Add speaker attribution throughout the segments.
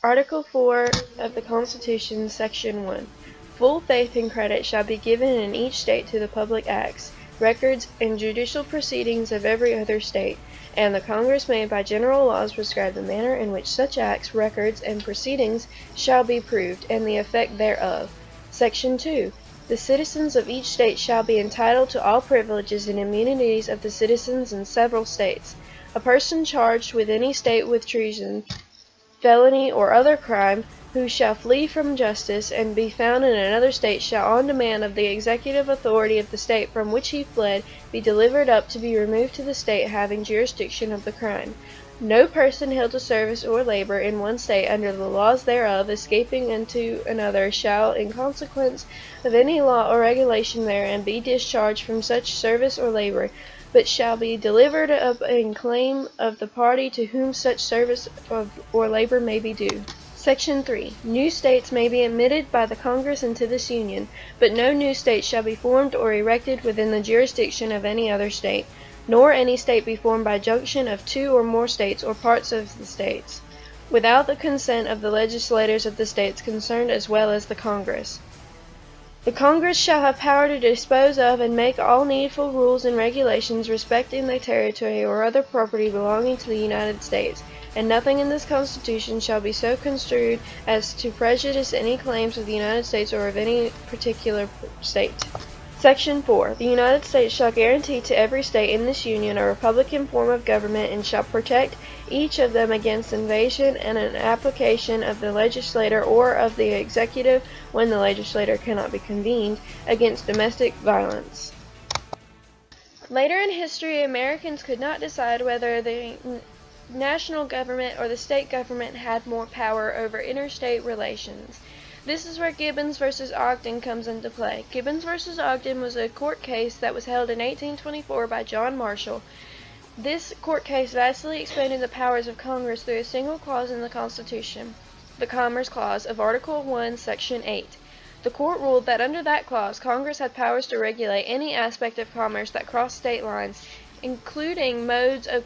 Speaker 1: Article 4 of the Constitution, Section 1. Full faith and credit shall be given in each state to the public acts, records, and judicial proceedings of every other state, and the Congress may by general laws prescribe the manner in which such acts, records, and proceedings shall be proved, and the effect thereof. Section 2. The citizens of each state shall be entitled to all privileges and immunities of the citizens in several states. A person charged with any state with treason, felony, or other crime, who shall flee from justice and be found in another state shall, on demand of the executive authority of the state from which he fled, be delivered up to be removed to the state having jurisdiction of the crime. No person held to service or labor in one state under the laws thereof, escaping into another, shall, in consequence of any law or regulation therein, be discharged from such service or labor, but shall be delivered up in claim of the party to whom such service or labor may be due. Section 3. New states may be admitted by the Congress into this Union, but no new state shall be formed or erected within the jurisdiction of any other state, nor any state be formed by junction of two or more states or parts of the states, without the consent of the legislators of the states concerned as well as the Congress. The Congress shall have power to dispose of and make all needful rules and regulations respecting the territory or other property belonging to the United States, and nothing in this Constitution shall be so construed as to prejudice any claims of the United States or of any particular state. Section 4. The United States shall guarantee to every state in this Union a republican form of government, and shall protect each of them against invasion and an application of the legislature or of the executive, when the legislature cannot be convened, against domestic violence. Later in history, Americans could not decide whether the national government or the state government had more power over interstate relations. This is where Gibbons v. Ogden comes into play. Gibbons v. Ogden was a court case that was held in 1824 by John Marshall. This court case vastly expanded the powers of Congress through a single clause in the Constitution, the Commerce Clause of Article 1, Section 8. The court ruled that under that clause, Congress had powers to regulate any aspect of commerce that crossed state lines, including modes of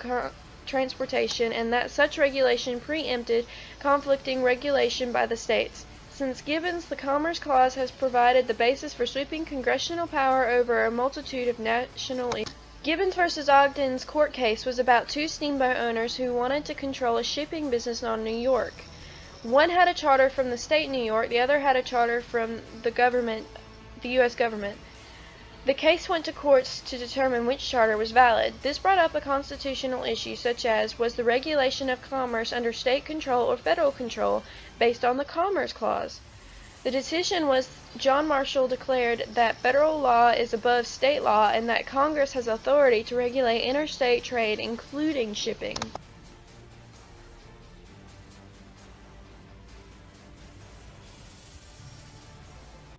Speaker 1: transportation, and that such regulation preempted conflicting regulation by the states. Since Gibbons, the Commerce Clause has provided the basis for sweeping congressional power over a multitude of national issues. Gibbons v. Ogden's court case was about two steamboat owners who wanted to control a shipping business on New York. One had a charter from the state New York, the other had a charter from the U.S. government. The case went to courts to determine which charter was valid. This brought up a constitutional issue such as, was the regulation of commerce under state control or federal control based on the Commerce Clause? The decision was John Marshall declared that federal law is above state law and that Congress has authority to regulate interstate trade, including shipping.